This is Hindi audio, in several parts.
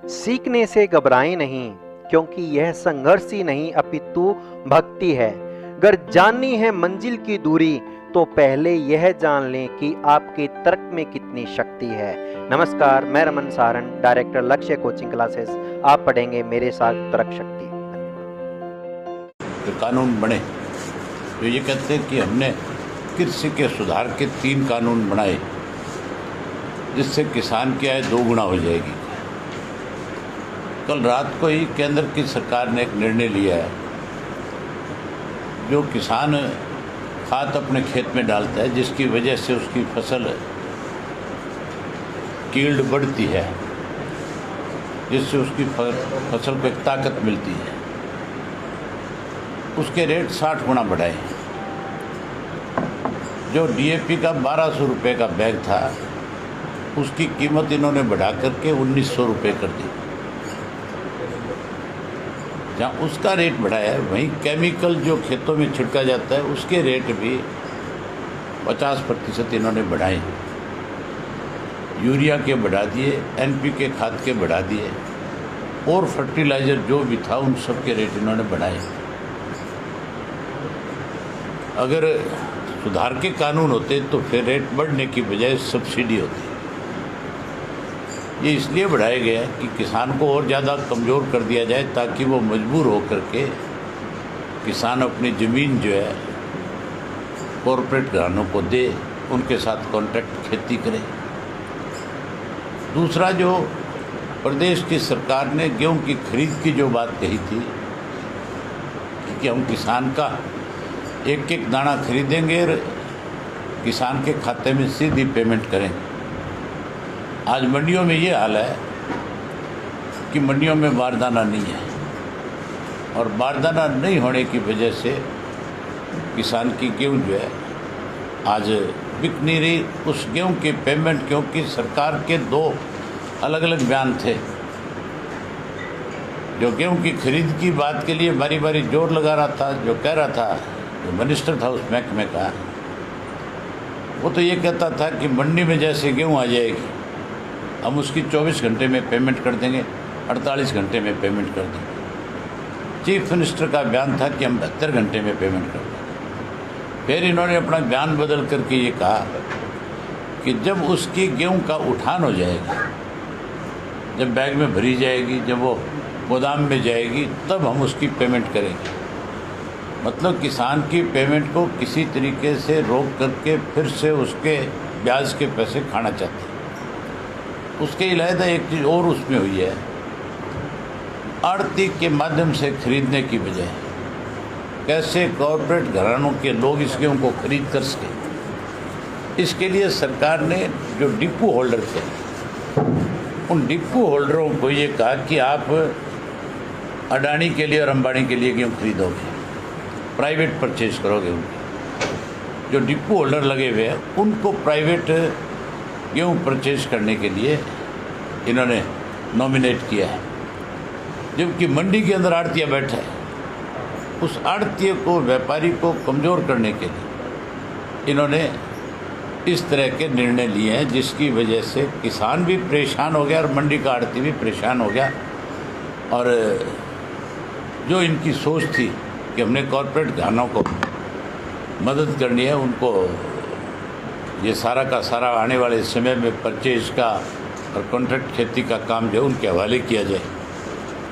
सीखने से घबराएं नहीं, क्योंकि यह संघर्ष ही नहीं अपितु भक्ति है। अगर जाननी है मंजिल की दूरी, तो पहले यह जान लें कि आपके तर्क में कितनी शक्ति है। नमस्कार, मैं रमन सारन, डायरेक्टर लक्ष्य कोचिंग क्लासेस। आप पढ़ेंगे मेरे साथ तर्क शक्ति। जो कानून बने, जो ये कहते हैं कि हमने कृषि के सुधार के 3 कानून बनाए जिससे किसान की आय 2 गुना हो जाएगी। कल रात को ही केंद्र की सरकार ने एक निर्णय लिया है, जो किसान खाद अपने खेत में डालता है, जिसकी वजह से उसकी फसल कील्ड बढ़ती है, जिससे उसकी फसल को एक ताकत मिलती है, उसके रेट 60 गुना बढ़ाए। जो डीएपी का 1200 रुपये का बैग था, उसकी कीमत इन्होंने बढ़ा करके 1900 रुपये कर दी। जहाँ उसका रेट बढ़ाया है, वहीं केमिकल जो खेतों में छिड़का जाता है उसके रेट भी 50% इन्होंने बढ़ाए। यूरिया के बढ़ा दिए, एनपीके खाद के बढ़ा दिए, और फर्टिलाइज़र जो भी था उन सब के रेट इन्होंने बढ़ाए। अगर सुधार के कानून होते तो फिर रेट बढ़ने की बजाय सब्सिडी होती। ये इसलिए बढ़ाया गया है कि किसान को और ज़्यादा कमज़ोर कर दिया जाए, ताकि वो मजबूर हो करके किसान अपनी ज़मीन जो है कॉरपोरेट घरानों को दे, उनके साथ कॉन्ट्रैक्ट खेती करे। दूसरा, जो प्रदेश की सरकार ने गेहूं की खरीद की जो बात कही थी कि हम किसान का एक एक दाना खरीदेंगे और किसान के खाते में सीधी पेमेंट करें। आज मंडियों में ये हाल है कि मंडियों में बारदाना नहीं है, और बारदाना नहीं होने की वजह से किसान की गेहूं जो है आज बिक नहीं रही। उस गेहूं की पेमेंट, क्योंकि सरकार के 2 अलग अलग बयान थे। जो गेहूं की खरीद की बात के लिए बारी बारी जोर लगा रहा था, जो कह रहा था, जो मिनिस्टर था उस महकमे का, वो तो ये कहता था कि मंडी में जैसे गेहूं आ जाएगी, हम उसकी 24 घंटे में पेमेंट कर देंगे, 48 घंटे में पेमेंट कर देंगे। चीफ मिनिस्टर का बयान था कि हम 72 घंटे में पेमेंट कर देंगे। फिर इन्होंने अपना बयान बदल करके ये कहा कि जब उसकी गेहूं का उठान हो जाएगा, जब बैग में भरी जाएगी, जब वो गोदाम में जाएगी, तब हम उसकी पेमेंट करेंगे। मतलब किसान की पेमेंट को किसी तरीके से रोक करके फिर से उसके ब्याज के पैसे खाना चाहते हैं। उसके अलावा एक चीज़ और उसमें हुई है, आड़ती के माध्यम से खरीदने की बजाय कैसे कॉरपोरेट घरानों के लोग इस गेहूं को खरीद कर सकें। इसके लिए सरकार ने जो डिपो होल्डर थे, उन डिपो होल्डरों को ये कहा कि आप अडानी के लिए और अंबानी के लिए गेहूं खरीदोगे, प्राइवेट परचेज करोगे। उनकी जो डिपो होल्डर लगे हुए हैं, उनको प्राइवेट गेहूं परचेज करने के लिए इन्होंने नॉमिनेट किया है। जबकि मंडी के अंदर आड़तिया बैठा है, उस आड़तिये को, व्यापारी को कमज़ोर करने के लिए इन्होंने इस तरह के निर्णय लिए हैं, जिसकी वजह से किसान भी परेशान हो गया और मंडी का आड़ती भी परेशान हो गया। और जो इनकी सोच थी कि हमने कॉरपोरेट घरानों को मदद करनी है, उनको ये सारा का सारा आने वाले समय में परचेज का और कॉन्ट्रैक्ट खेती का काम जो उनके हवाले किया जाए,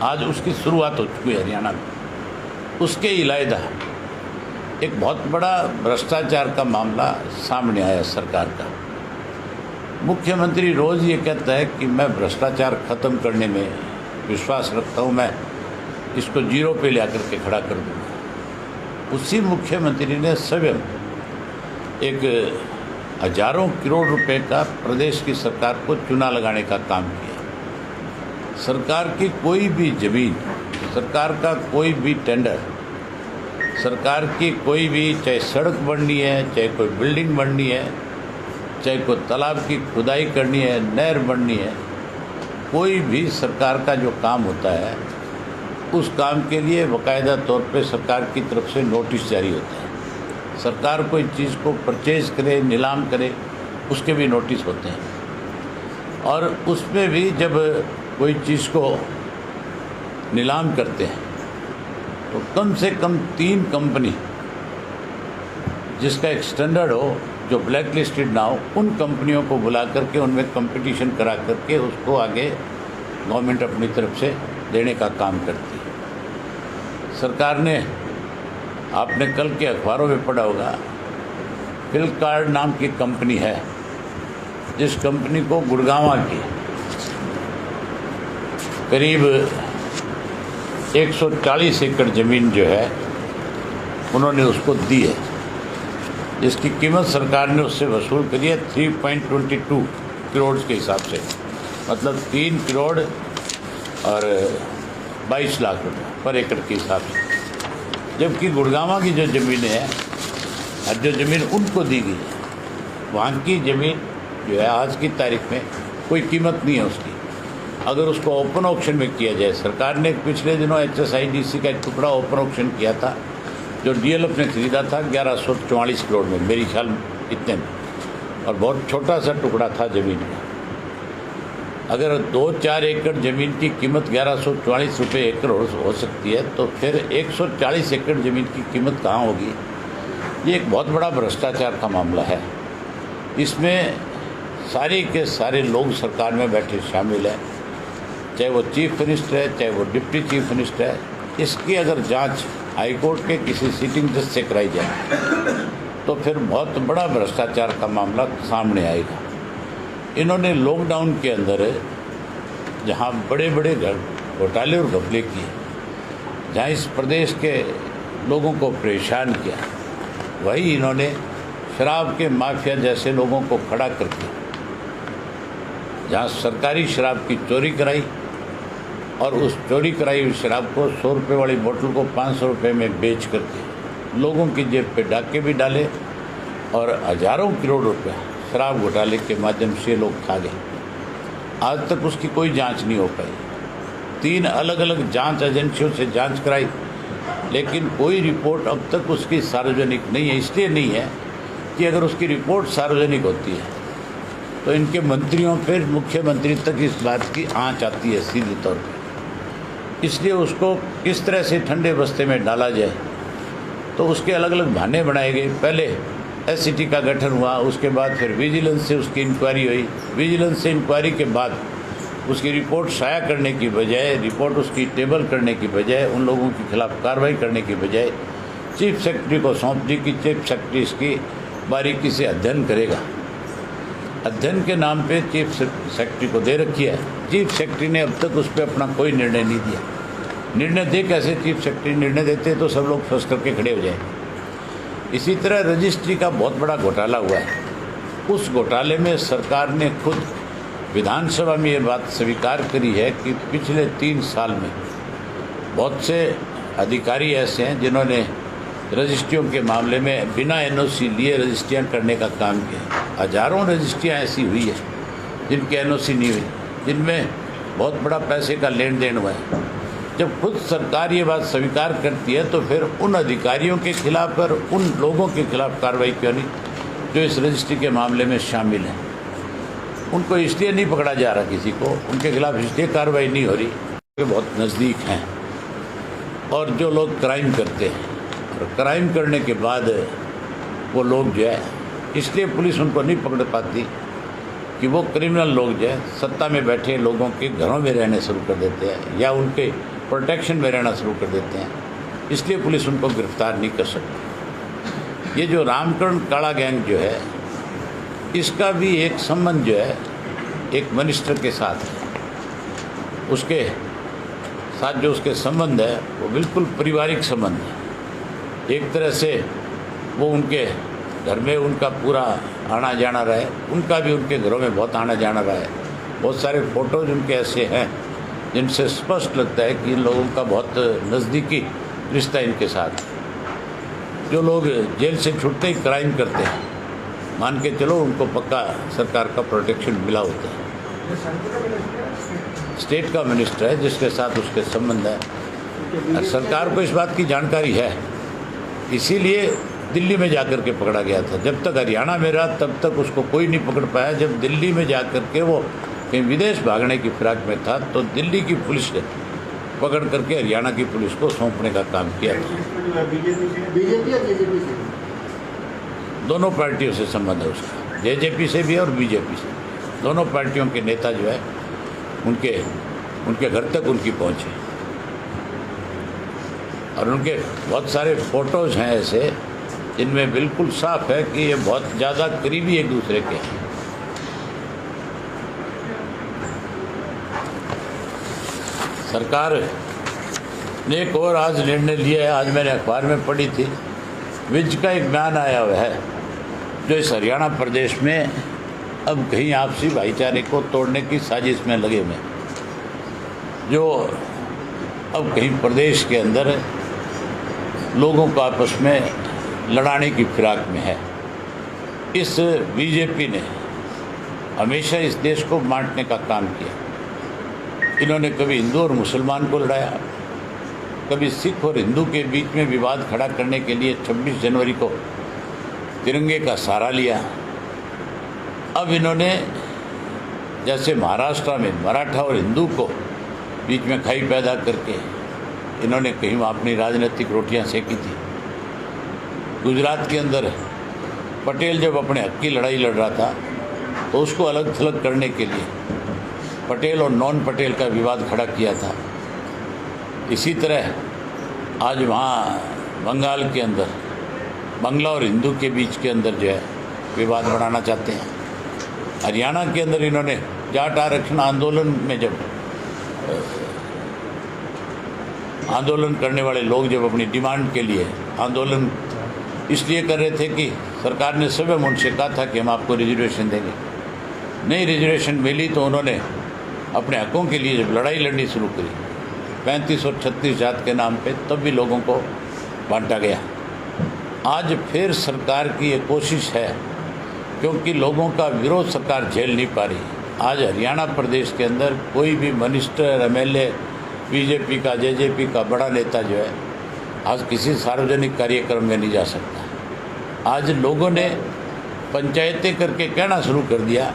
आज उसकी शुरुआत हो चुकी है हरियाणा में। उसके अलावा एक बहुत बड़ा भ्रष्टाचार का मामला सामने आया सरकार का। मुख्यमंत्री रोज़ ये कहता है कि मैं भ्रष्टाचार ख़त्म करने में विश्वास रखता हूँ, मैं इसको 0 पे ले आकर के खड़ा कर दूँगा। उसी मुख्यमंत्री ने स्वयं एक हजारों करोड़ रुपए का प्रदेश की सरकार को चूना लगाने का काम किया। सरकार की कोई भी जमीन, सरकार का कोई भी टेंडर, सरकार की कोई भी, चाहे सड़क बननी है, चाहे कोई बिल्डिंग बननी है, चाहे कोई तालाब की खुदाई करनी है, नहर बननी है, कोई भी सरकार का जो काम होता है, उस काम के लिए बाकायदा तौर पे सरकार की तरफ से नोटिस जारी होता है। सरकार कोई चीज़ को परचेज करे, नीलाम करे, उसके भी नोटिस होते हैं। और उसमें भी जब कोई चीज़ को नीलाम करते हैं तो कम से कम 3 कंपनी जिसका एक स्टैंडर्ड हो, जो ब्लैक लिस्टेड ना हो, उन कंपनियों को बुला करके उनमें कंपटीशन करा करके उसको आगे गवर्नमेंट अपनी तरफ से देने का काम करती है। सरकार ने, आपने कल के अखबारों में पढ़ा होगा, फिलकार्ड नाम की कंपनी है, जिस कंपनी को गुड़गांव की करीब 140 एकड़ ज़मीन जो है उन्होंने उसको दी है, जिसकी कीमत सरकार ने उससे वसूल करी है 3.22 करोड़ के हिसाब से, मतलब 3 करोड़ और 22 लाख रुपये पर एकड़ के हिसाब से। जबकि गुड़गांव की जो ज़मीनें हैं और जो ज़मीन उनको दी गई है, वहाँ की ज़मीन जो है आज की तारीख में कोई कीमत नहीं है उसकी। अगर उसको ओपन ऑक्शन में किया जाए, सरकार ने पिछले दिनों HSIDC का एक टुकड़ा ओपन ऑक्शन किया था, जो DLF ने खरीदा था 1144 करोड़ में, मेरी ख्याल इतने में, और बहुत छोटा सा टुकड़ा था ज़मीन का। अगर 2-4 एकड़ ज़मीन की कीमत 1144 रुपये एकड़ हो सकती है, तो फिर 140 एकड़ ज़मीन की कीमत कहाँ होगी? ये एक बहुत बड़ा भ्रष्टाचार का मामला है। इसमें सारे के सारे लोग सरकार में बैठे शामिल हैं, चाहे वो चीफ मिनिस्टर है, चाहे वो डिप्टी चीफ मिनिस्टर है। इसकी अगर जांच हाईकोर्ट के किसी सिटिंग जज से कराई जाए तो फिर बहुत बड़ा भ्रष्टाचार का मामला सामने आएगा। इन्होंने लॉकडाउन के अंदर जहां बड़े बड़े घोटाले और घपले किए, जहां इस प्रदेश के लोगों को परेशान किया, वही इन्होंने शराब के माफिया जैसे लोगों को खड़ा करके जहां सरकारी शराब की चोरी कराई और उस चोरी कराई हुई शराब को 100 रुपये वाली बोतल को 500 रुपये में बेच करके लोगों की जेब पे डाके भी डाले और हजारों करोड़ रुपया शराब घोटाले के माध्यम से लोग खा गए। आज तक उसकी कोई जांच नहीं हो पाई। 3 अलग अलग जांच एजेंसियों से जांच कराई, लेकिन कोई रिपोर्ट अब तक उसकी सार्वजनिक नहीं है। इसलिए नहीं है कि अगर उसकी रिपोर्ट सार्वजनिक होती है तो इनके मंत्रियों पर, मुख्यमंत्री तक इस बात की आँच आती है सीधे तौर पर। इसलिए उसको किस तरह से ठंडे बस्ते में डाला जाए, तो उसके अलग अलग बहाने बनाए गए। पहले SCT का गठन हुआ, उसके बाद फिर विजिलेंस से उसकी इंक्वायरी हुई। विजिलेंस से इंक्वायरी के बाद उसकी रिपोर्ट शाया करने की बजाय, रिपोर्ट उसकी टेबल करने की बजाय, उन लोगों के खिलाफ कार्रवाई करने की बजाय चीफ सेक्रेटरी को सौंप दी कि चीफ सेक्रेटरी इसकी बारीकी से अध्ययन करेगा। अध्ययन के नाम पे चीफ सेक्रेटरी को दे रखी है। चीफ सेक्रेटरी ने अब तक उस पर अपना कोई निर्णय नहीं दिया। निर्णय दे कैसे? चीफ सेक्रेटरी निर्णय देते तो सब लोग फंस करके खड़े हो जाएंगे। इसी तरह रजिस्ट्री का बहुत बड़ा घोटाला हुआ है। उस घोटाले में सरकार ने खुद विधानसभा में ये बात स्वीकार करी है कि पिछले 3 साल में बहुत से अधिकारी ऐसे हैं जिन्होंने रजिस्ट्रियों के मामले में बिना NOC लिए रजिस्ट्रियाँ करने का काम किया। हजारों रजिस्ट्रियाँ ऐसी हुई है जिनकी NOC नहीं हुई, जिनमें बहुत बड़ा पैसे का लेन देन हुआ है। जब खुद सरकार ये बात स्वीकार करती है तो फिर उन अधिकारियों के खिलाफ और उन लोगों के खिलाफ कार्रवाई क्यों नहीं जो इस रजिस्ट्री के मामले में शामिल हैं? उनको इसलिए नहीं पकड़ा जा रहा किसी को, उनके खिलाफ इसलिए कार्रवाई नहीं हो रही कि बहुत नज़दीक हैं। और जो लोग क्राइम करते हैं और क्राइम करने के बाद वो लोग जो है, इसलिए पुलिस उनको नहीं पकड़ पाती कि वो क्रिमिनल लोग जो है सत्ता में बैठे लोगों के घरों में रहने शुरू कर देते हैं या उनके प्रोटेक्शन में रहना शुरू कर देते हैं। इसलिए पुलिस उनको गिरफ्तार नहीं कर सकती। ये जो रामकरण काला गैंग जो है, इसका भी एक संबंध जो है एक मिनिस्टर के साथ है। उसके साथ जो उसके संबंध है वो बिल्कुल पारिवारिक संबंध है। एक तरह से वो उनके घर में उनका पूरा आना जाना रहा है, उनका भी उनके घरों में बहुत आना जाना रहा है। बहुत सारे फ़ोटोज़ उनके ऐसे हैं जिनसे स्पष्ट लगता है कि इन लोगों का बहुत नज़दीकी रिश्ता इनके साथ। जो लोग जेल से छूटते ही क्राइम करते हैं, मान के चलो उनको पक्का सरकार का प्रोटेक्शन मिला होता है। स्टेट का मिनिस्टर है जिसके साथ उसके संबंध है। सरकार को इस बात की जानकारी है, इसीलिए दिल्ली में जाकर के पकड़ा गया था। जब तक हरियाणा में रहा तब तक उसको कोई नहीं पकड़ पाया। जब दिल्ली में जाकर के वो कहीं विदेश भागने की फिराक में था, तो दिल्ली की पुलिस ने पकड़ करके हरियाणा की पुलिस को सौंपने का काम किया था। बीजेपी या जेजेपी से? दोनों पार्टियों से संबंध है उसका, जेजेपी से भी और बीजेपी से। दोनों पार्टियों के नेता जो है उनके घर तक उनकी पहुँच है, और उनके बहुत सारे फोटोज़ हैं ऐसे जिनमें बिल्कुल साफ है कि ये बहुत ज़्यादा करीबी एक दूसरे के हैं। सरकार ने एक और आज निर्णय लिया है, आज मैंने अखबार में पढ़ी थी, विज का एक बयान आया हुआ है जो इस हरियाणा प्रदेश में अब कहीं आपसी भाईचारे को तोड़ने की साजिश में लगे हुए हैं, जो अब कहीं प्रदेश के अंदर लोगों को आपस में लड़ाने की फिराक में है। इस बीजेपी ने हमेशा इस देश को बांटने का काम किया। इन्होंने कभी हिंदू और मुसलमान को लड़ाया, कभी सिख और हिंदू के बीच में विवाद खड़ा करने के लिए 26 जनवरी को तिरंगे का सहारा लिया। अब इन्होंने जैसे महाराष्ट्र में मराठा और हिंदू को बीच में खाई पैदा करके इन्होंने कहीं अपनी राजनीतिक रोटियां सेकी थी। गुजरात के अंदर पटेल जब अपने हक की लड़ाई लड़ रहा था तो उसको अलग थलग करने के लिए पटेल और नॉन पटेल का विवाद खड़ा किया था। इसी तरह आज वहाँ बंगाल के अंदर बंगला और हिंदू के बीच के अंदर जो है विवाद बढ़ाना चाहते हैं। हरियाणा के अंदर इन्होंने जाट आरक्षण आंदोलन में जब आंदोलन करने वाले लोग जब अपनी डिमांड के लिए आंदोलन इसलिए कर रहे थे कि सरकार ने स्वयं उनसे कहा था कि हम आपको रिजर्वेशन देंगे, नहीं रिजर्वेशन मिली तो उन्होंने अपने हकों के लिए जब लड़ाई लड़नी शुरू करी 35 और 36 जात के नाम पे, तब भी लोगों को बांटा गया। आज फिर सरकार की ये कोशिश है, क्योंकि लोगों का विरोध सरकार झेल नहीं पा रही। आज हरियाणा प्रदेश के अंदर कोई भी मिनिस्टर, एमएलए, बीजेपी का, जेजेपी का बड़ा नेता जो है आज किसी सार्वजनिक कार्यक्रम में नहीं जा सकता। आज लोगों ने पंचायतें करके कहना शुरू कर दिया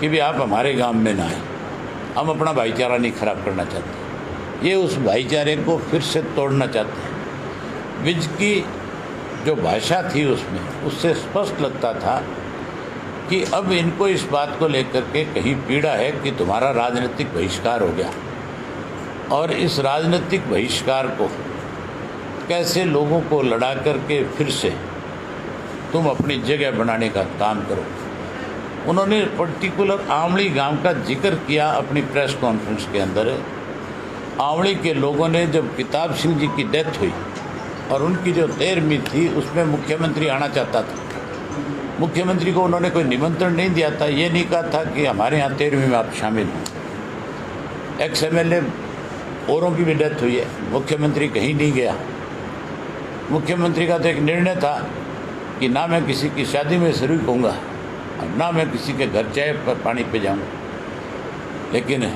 कि भी आप हमारे गांव में ना आए, हम अपना भाईचारा नहीं खराब करना चाहते। ये उस भाईचारे को फिर से तोड़ना चाहते हैं। विज की जो भाषा थी उसमें उससे स्पष्ट लगता था कि अब इनको इस बात को लेकर के कहीं पीड़ा है कि तुम्हारा राजनीतिक बहिष्कार हो गया, और इस राजनीतिक बहिष्कार को कैसे लोगों को लड़ा करके फिर से तुम अपनी जगह बनाने का काम करो। उन्होंने पर्टिकुलर आंवली गांव का जिक्र किया अपनी प्रेस कॉन्फ्रेंस के अंदर। आंवली के लोगों ने जब किताब सिंह जी की डेथ हुई और उनकी जो 13वीं थी उसमें मुख्यमंत्री आना चाहता था, मुख्यमंत्री को उन्होंने कोई निमंत्रण नहीं दिया था। ये नहीं कहा था कि हमारे यहाँ 13वीं में आप शामिल हों। एक्स एमएलए औरों की भी डेथ हुई है, मुख्यमंत्री कहीं नहीं गया। मुख्यमंत्री का तो एक निर्णय था कि ना मैं किसी की शादी में शरीक होऊंगा और ना मैं किसी के घर चाय पर पानी पे जाऊंगा, लेकिन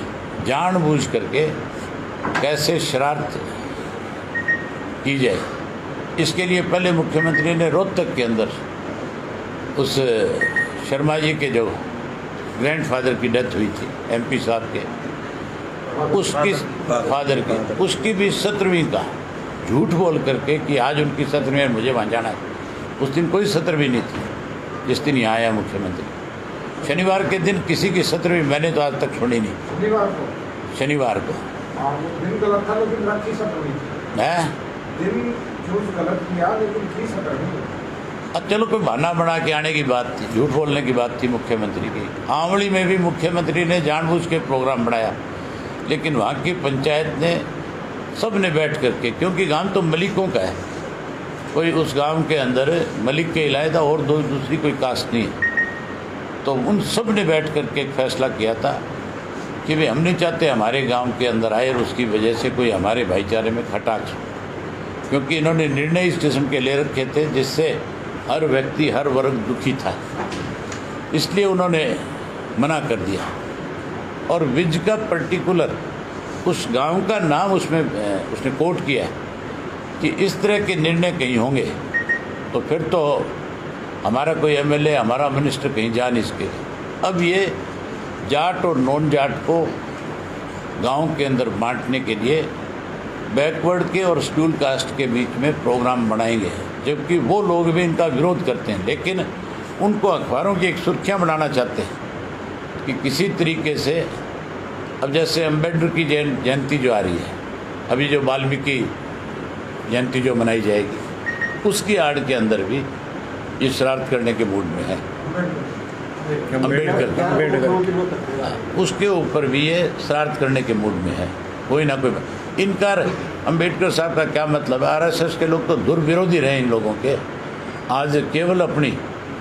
जानबूझ करके कैसे शरारत की जाए, इसके लिए पहले मुख्यमंत्री ने रोहतक के अंदर उस शर्मा जी के जो ग्रैंडफादर की डेथ हुई थी एमपी साहब के, उसकी फादर की, उसकी भी 17वीं का झूठ बोल करके कि आज उनकी 17वीं है, मुझे वहाँ जाना है। उस दिन कोई 17वीं नहीं थी जिस दिन यहाँ आया मुख्यमंत्री। शनिवार के दिन किसी की 17वीं मैंने तो आज तक सुनी नहीं। शनिवार को दिन गलत था लेकिन रखी 17वीं है, दिन जो गलत किया लेकिन थी 17वीं। अब चलो कोई बहाना बना के आने की बात थी, झूठ बोलने की बात थी मुख्यमंत्री की। आंवली में भी मुख्यमंत्री ने जानबूझ के प्रोग्राम बनाया, लेकिन वहाँ की पंचायत ने सब ने बैठ करके, क्योंकि गांव तो मलिकों का है, कोई उस गांव के अंदर मलिक के इलावा और दूसरी कोई कास्ट नहीं है, तो उन सब ने बैठ करके एक फैसला किया था कि भाई हम नहीं चाहते हमारे गांव के अंदर आए और उसकी वजह से कोई हमारे भाईचारे में खटाख, क्योंकि इन्होंने निर्णय इस किस्म के ले रखे थे जिससे हर व्यक्ति, हर वर्ग दुखी था, इसलिए उन्होंने मना कर दिया। और विज का पर्टिकुलर उस गांव का नाम उसमें उसने कोट किया है कि इस तरह के निर्णय कहीं होंगे तो फिर तो हमारा कोई एमएलए, हमारा मिनिस्टर कहीं जा नहीं सके। अब ये जाट और नॉन जाट को गांव के अंदर बांटने के लिए बैकवर्ड के और शेड्यूल कास्ट के बीच में प्रोग्राम बनाएंगे, जबकि वो लोग भी इनका विरोध करते हैं, लेकिन उनको अखबारों की एक सुर्खियाँ बनाना चाहते हैं कि किसी तरीके से, अब जैसे अम्बेडकर की जयंती जो आ रही है, अभी जो वाल्मीकि जयंती जो मनाई जाएगी, उसकी आड़ के अंदर भी ये शरारत करने के मूड में है। अम्बेडकर उसके ऊपर भी ये शरारत करने के मूड में है। कोई ना कोई इनकार, अम्बेडकर साहब का क्या मतलब है? आरएसएस के लोग तो दुर्विरोधी रहे इन लोगों के, आज केवल अपनी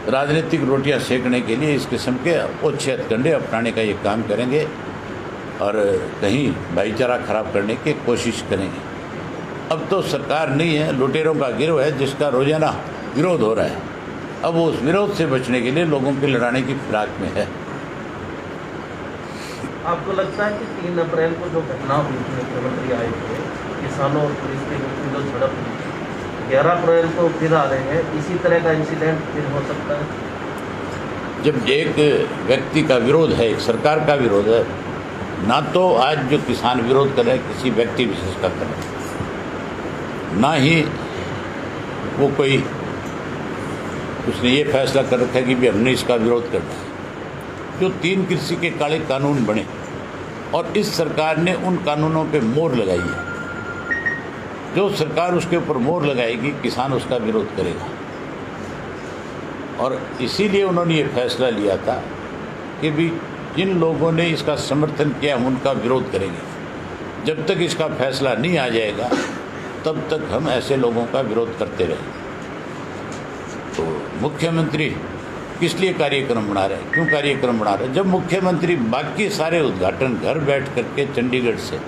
राजनीतिक रोटियां सेकने के लिए इस किस्म के ओछे हथकंडे अपनाने का ये काम करेंगे और कहीं भाईचारा खराब करने की कोशिश करेंगे। अब तो सरकार नहीं है, लुटेरों का गिरोह है जिसका रोजाना विरोध हो रहा है। अब वो उस विरोध से बचने के लिए लोगों के लड़ाने की फिराक में है। आपको लगता है कि 3 अप्रैल को जो घटना हुई थी, मुख्यमंत्री आए थे, किसानों और पुलिस के बीच में जो झड़प हुई, 11 अप्रैल को फिर आ रहे हैं, इसी तरह का इंसिडेंट फिर हो सकता है? जब एक व्यक्ति का विरोध है, एक सरकार का विरोध है, ना तो आज जो किसान विरोध कर रहे हैं किसी व्यक्ति विशेष का कर रहे हैं, ना ही वो कोई उसने ये फैसला कर रखा है कि भी हमने इसका विरोध करना है। जो 3 कृषि के काले कानून बने और इस सरकार ने उन कानूनों पे मोहर लगाई है, जो सरकार उसके ऊपर मोहर लगाएगी किसान उसका विरोध करेगा। और इसीलिए उन्होंने ये फैसला लिया था कि भी जिन लोगों ने इसका समर्थन किया हम उनका विरोध करेंगे। जब तक इसका फैसला नहीं आ जाएगा तब तक हम ऐसे लोगों का विरोध करते रहेंगे। तो मुख्यमंत्री किस लिए कार्यक्रम बना रहे हैं, क्यों कार्यक्रम बना रहे हैं? जब मुख्यमंत्री बाकी सारे उद्घाटन घर बैठ करके चंडीगढ़ से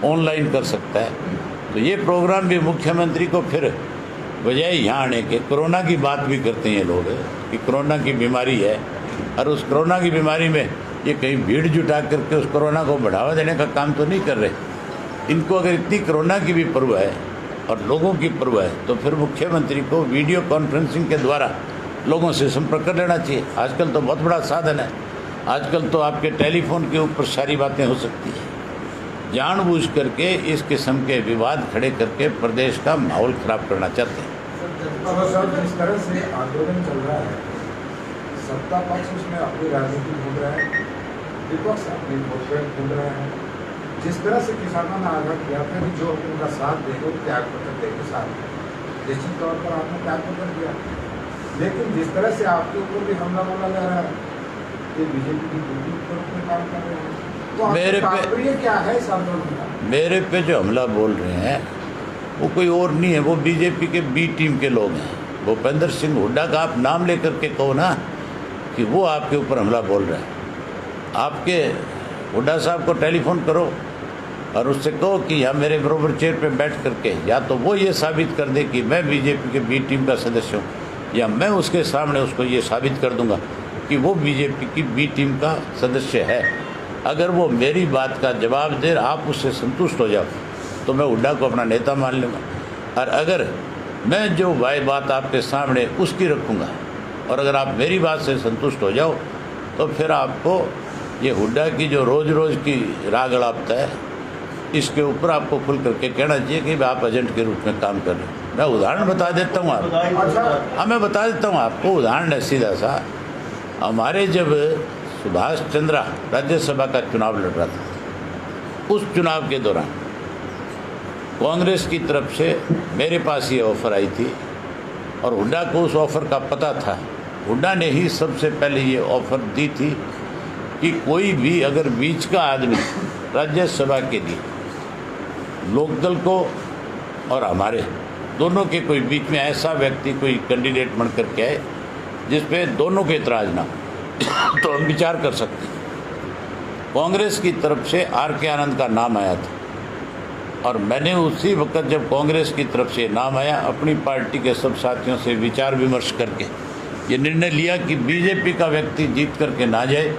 ऑनलाइन कर सकता है, तो ये प्रोग्राम भी मुख्यमंत्री को फिर बजाय यहाँ आने के कोरोना की बात भी करते हैं लोग कि कोरोना की बीमारी है, और उस कोरोना की बीमारी में ये कहीं भीड़ जुटा करके उस कोरोना को बढ़ावा देने का काम तो नहीं कर रहे। इनको अगर इतनी कोरोना की भी परवाह है और लोगों की परवाह है तो फिर मुख्यमंत्री को वीडियो कॉन्फ्रेंसिंग के द्वारा लोगों से संपर्क कर लेना चाहिए। आजकल तो बहुत बड़ा साधन है, आजकल तो आपके टेलीफोन के ऊपर सारी बातें हो सकती हैं। जानबूझ करके इस किस्म के विवाद खड़े करके प्रदेश का माहौल खराब करना चाहते हैं। अब सर, जिस तरह से आंदोलन चल रहा है, सत्ता पक्ष उसमें अपनी राजनीति ढूंढ रहा है, विपक्ष अपनी वोट ढूंढ रहा है। जिस तरह से किसानों ने आगाह किया था कि जो उनका साथ देगा वो त्याग पत्र देके साथ, निश्चित तौर पर आपने त्याग पत्र दिया, लेकिन जिस तरह से आपके ऊपर भी हमला बोला जा रहा है कि बीजेपी की ड्यूटी के रूप में काम कर रहे हैं, तो मेरे पे क्या है इस आंदोलन का? मेरे पे जो हमला बोल रहे हैं वो कोई और नहीं है, वो बीजेपी के बी टीम के लोग हैं। भूपेंद्र सिंह हुड्डा का आप नाम लेकर के कहो ना कि वो आपके ऊपर हमला बोल रहा है। आपके हुड्डा साहब को टेलीफोन करो और उससे कहो कि यहाँ मेरे बरोबर चेयर पे बैठ करके या तो वो ये साबित कर दे कि मैं बीजेपी के बी टीम का सदस्य हूँ, या मैं उसके सामने उसको ये साबित कर दूंगा कि वो बीजेपी की बी टीम का सदस्य है। अगर वो मेरी बात का जवाब दे, आप उससे संतुष्ट हो जाओ तो मैं हुड्डा को अपना नेता मान लूँगा, और अगर मैं जो बात आपके सामने उसकी रखूँगा और अगर आप मेरी बात से संतुष्ट हो जाओ तो फिर आपको ये हुड्डा की जो रोज़ रोज़ की राग अड़ापता है, इसके ऊपर आपको खुल करके कहना चाहिए कि आप एजेंट के रूप में काम कर रहे हैं। मैं उदाहरण बता देता हूँ आपको, हाँ मैं बता देता हूँ आपको उदाहरण है सीधा सा। हमारे जब सुभाष चंद्रा राज्यसभा का चुनाव लड़ रहा था, उस चुनाव के दौरान कांग्रेस की तरफ से मेरे पास ये ऑफ़र आई थी और हुड्डा को उस ऑफ़र का पता था। हुड्डा ने ही सबसे पहले ये ऑफ़र दी थी कि कोई भी अगर बीच का आदमी राज्यसभा के लिए लोकदल को और हमारे दोनों के कोई बीच में ऐसा व्यक्ति कोई कैंडिडेट बन करके आए जिस पे दोनों के इतराज़ ना तो हम विचार कर सकते हैं। कांग्रेस की तरफ से R.K. आनंद का नाम आया था और मैंने उसी वक्त जब कांग्रेस की तरफ से नाम आया अपनी पार्टी के सब साथियों से विचार विमर्श करके ये निर्णय लिया कि बीजेपी का व्यक्ति जीत करके ना जाए,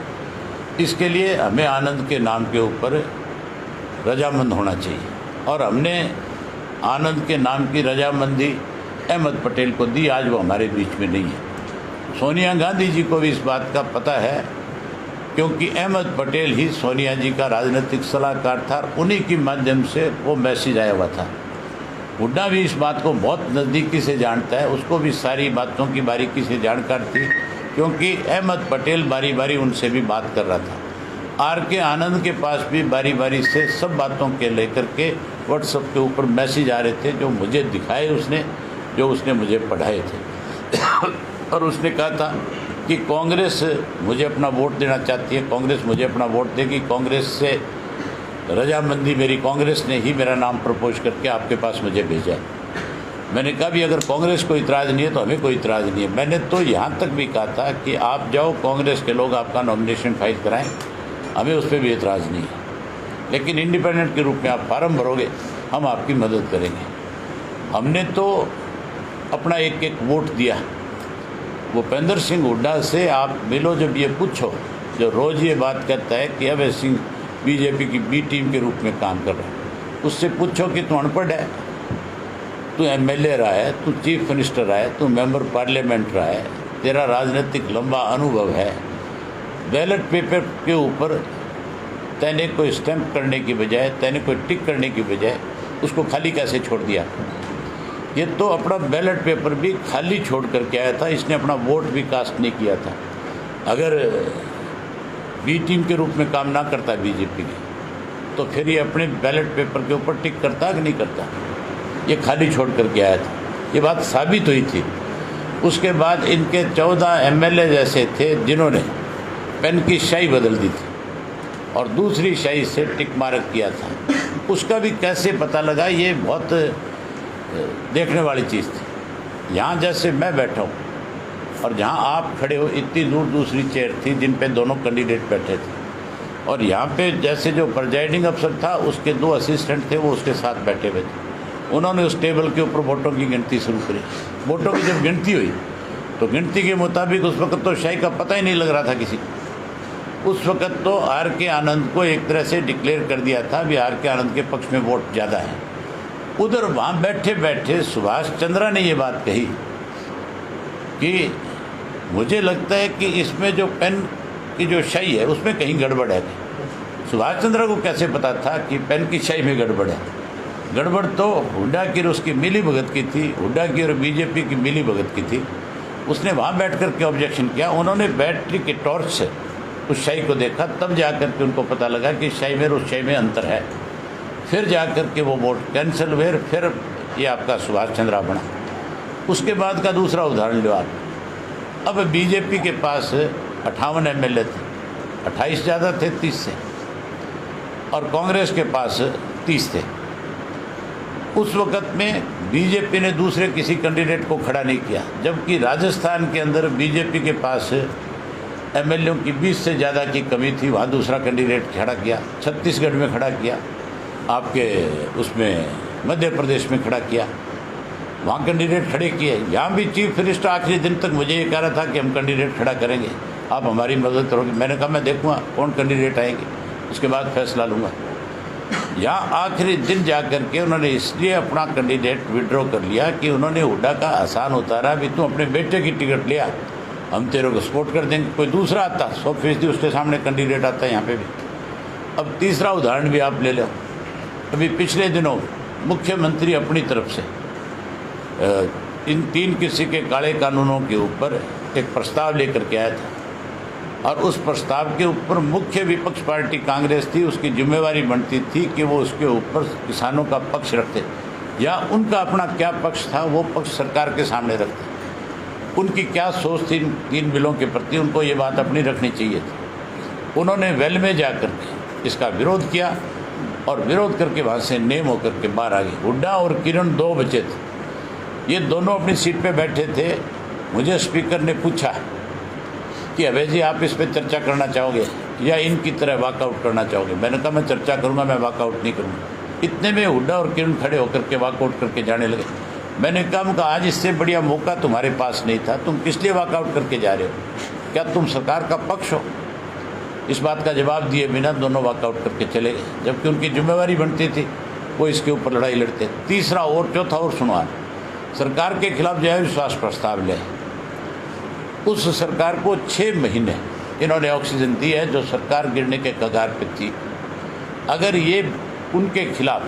इसके लिए हमें आनंद के नाम के ऊपर रजामंद होना चाहिए। और हमने आनंद के नाम की रजामंदी अहमद पटेल को दी। आज वो हमारे बीच में नहीं है। सोनिया गांधी जी को भी इस बात का पता है क्योंकि अहमद पटेल ही सोनिया जी का राजनीतिक सलाहकार था, उन्हीं के माध्यम से वो मैसेज आया हुआ था। हुड्डा भी इस बात को बहुत नज़दीकी से जानता है, उसको भी सारी बातों की बारीकी से जानकारी थी, क्योंकि अहमद पटेल बारी बारी उनसे भी बात कर रहा था। आर.के. आनंद के पास भी बारी बारी से सब बातों के लेकर के व्हाट्सएप के ऊपर मैसेज आ रहे थे, जो मुझे दिखाए उसने, जो उसने मुझे पढ़ाए थे। और उसने कहा था कि कांग्रेस मुझे अपना वोट देना चाहती है, कांग्रेस मुझे अपना वोट देगी, कांग्रेस से रजामंदी मेरी, कांग्रेस ने ही मेरा नाम प्रपोज करके आपके पास मुझे भेजा है। मैंने कहा भी अगर कांग्रेस को इतराज़ नहीं है तो हमें कोई इतराज़ नहीं है। मैंने तो यहाँ तक भी कहा था कि आप जाओ, कांग्रेस के लोग आपका नॉमिनेशन फाइल कराएं, हमें उस पर भी इतराज़ नहीं है, लेकिन इंडिपेंडेंट के रूप में आप फार्म भरोगे, हम आपकी मदद करेंगे। हमने तो अपना एक एक वोट दिया। भूपेंद्र सिंह हुड्डा से आप मिलो, जब ये पूछो, जो रोज़ ये बात करता है कि अभय सिंह बीजेपी की बी टीम के रूप में काम कर रहा है, उससे पूछो कि तू अनपढ़ है, तू एमएलए रहा है, तू चीफ मिनिस्टर रहा है, तू मेंबर पार्लियामेंट रहा है, तेरा राजनीतिक लंबा अनुभव है, बैलेट पेपर के ऊपर तैने कोई स्टैंप करने की बजाय, तैने कोई टिक करने की बजाय उसको खाली कैसे छोड़ दिया? ये तो अपना बैलेट पेपर भी खाली छोड़ करके आया था, इसने अपना वोट भी कास्ट नहीं किया था। अगर बी टीम के रूप में काम ना करता बीजेपी के, तो फिर ये अपने बैलेट पेपर के ऊपर टिक करता कि नहीं करता? ये खाली छोड़ करके आया था, ये बात साबित हुई थी। उसके बाद इनके 14 एमएलए जैसे थे जिन्होंने पेन की स्याही बदल दी थी और दूसरी स्याही से टिक मार्क किया था। उसका भी कैसे पता लगा, ये बहुत देखने वाली चीज़ थी। यहाँ जैसे मैं बैठा हूँ और जहाँ आप खड़े हो, इतनी दूर दूसरी चेयर थी जिन पे दोनों कैंडिडेट बैठे थे, और यहाँ पे जैसे जो प्रिजाइडिंग अफसर था उसके 2 असिस्टेंट थे, वो उसके साथ बैठे हुए थे। उन्होंने उस टेबल के ऊपर वोटों की गिनती शुरू करी। वोटों की जब गिनती हुई तो गिनती के मुताबिक उस वक्त तो शाही का पता ही नहीं लग रहा था किसी को। उस वक्त तो आर.के. आनंद को एक तरह से डिक्लेयर कर दिया था भी आर.के. आनंद के पक्ष में वोट ज़्यादा है। उधर वहाँ बैठे बैठे सुभाष चंद्रा ने ये बात कही कि मुझे लगता है कि इसमें जो पेन की जो स्याही है उसमें कहीं गड़बड़ है। सुभाष चंद्रा को कैसे पता था कि पेन की स्याही में गड़बड़ है? गड़बड़ तो हुड्डा की और उसकी मिली भगत की थी, हुड्डा की और बीजेपी की मिली भगत की थी। उसने वहाँ बैठ कर के ऑब्जेक्शन किया, उन्होंने बैटरी के टॉर्च से उस स्याही को देखा, तब जा कर के उनको पता लगा कि स्याही में और उस स्याही में अंतर है। फिर जा कर के वो वोट कैंसिल हुए, फिर ये आपका सुभाष चंद्रा बना। उसके बाद का दूसरा उदाहरण लो आप। अब बीजेपी के पास 58 एमएलए थे, 28 ज़्यादा थे 30 से, और कांग्रेस के पास 30 थे। उस वक़्त में बीजेपी ने दूसरे किसी कैंडिडेट को खड़ा नहीं किया, जबकि राजस्थान के अंदर बीजेपी के पास एमएलए की 20 से ज़्यादा की कमी थी, वहाँ दूसरा कैंडिडेट खड़ा किया। छत्तीसगढ़ में खड़ा किया, आपके उसमें मध्य प्रदेश में खड़ा किया, वहाँ कैंडिडेट खड़े किए। यहाँ भी चीफ मिनिस्टर आखिरी दिन तक मुझे ये कह रहा था कि हम कैंडिडेट खड़ा करेंगे, आप हमारी मदद करोगे। मैंने कहा मैं देखूँगा कौन कैंडिडेट आएंगे, उसके बाद फैसला लूँगा। यहाँ आखिरी दिन जा कर के उन्होंने इसलिए अपना कैंडिडेट विड्रॉ कर लिया कि उन्होंने हुड्डा का आसान उतारा भी, तू अपने बेटे की टिकट लिया, हम तेरे को सपोर्ट कर देंगे। कोई दूसरा आता 100% उसके सामने कैंडिडेट आता है यहाँ पे भी। अब तीसरा उदाहरण भी आप ले लो। अभी पिछले दिनों मुख्यमंत्री अपनी तरफ से इन 3 कृषि के काले कानूनों के ऊपर एक प्रस्ताव लेकर के आया था, और उस प्रस्ताव के ऊपर मुख्य विपक्ष पार्टी कांग्रेस थी, उसकी जिम्मेवारी बनती थी कि वो उसके ऊपर किसानों का पक्ष रखते, या उनका अपना क्या पक्ष था वो पक्ष सरकार के सामने रखते। उनकी क्या सोच थी 3 बिलों के प्रति, उनको ये बात अपनी रखनी चाहिए थी। उन्होंने वेल में जा कर के इसका विरोध किया, और विरोध करके वहाँ से नेम होकर के बाहर आ गए। हुड्डा और किरण 2 बचे थे, ये दोनों अपनी सीट पे बैठे थे। मुझे स्पीकर ने पूछा कि अभय जी आप इस पर चर्चा करना चाहोगे या इनकी तरह वॉकआउट करना चाहोगे? मैंने कहा मैं चर्चा करूंगा, मैं वॉकआउट नहीं करूंगा। इतने में हुड्डा और किरण खड़े होकर के वॉकआउट करके जाने लगे। मैंने कहा आज इससे बढ़िया मौका तुम्हारे पास नहीं था, तुम किस लिए वॉकआउट करके जा रहे हो? क्या तुम सरकार का पक्ष हो? इस बात का जवाब दिए बिना दोनों वॉकआउट करके चले गए, जबकि उनकी जिम्मेवारी बनती थी वो इसके ऊपर लड़ाई लड़ते। तीसरा और चौथा और सुनवा, सरकार के खिलाफ जो है विश्वास प्रस्ताव ले, उस सरकार को 6 महीने इन्होंने ऑक्सीजन दी है जो सरकार गिरने के कगार पे थी। अगर ये उनके खिलाफ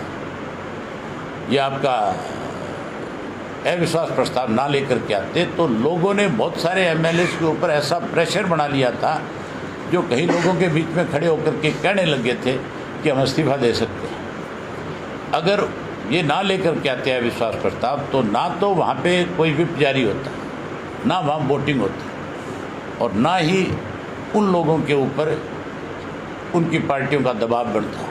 ये आपका अविश्वास प्रस्ताव ना लेकर के आते तो लोगों ने बहुत सारे एमएलए के ऊपर ऐसा प्रेशर बना लिया था जो कई लोगों के बीच में खड़े होकर के कहने लगे थे कि हम इस्तीफा दे सकते हैं। अगर ये ना लेकर के आते हैं अविश्वास प्रस्ताव तो ना तो वहाँ पे कोई विप जारी होता, ना वहाँ वोटिंग होती और ना ही उन लोगों के ऊपर उनकी पार्टियों का दबाव बढ़ता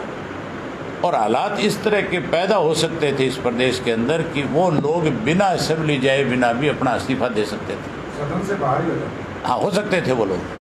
और हालात इस तरह के पैदा हो सकते थे इस प्रदेश के अंदर कि वो लोग बिना असेंबली जाए बिना भी अपना इस्तीफा दे सकते थे। सदन से बाहर ही हो जाते। हाँ, हो सकते थे वो लोग।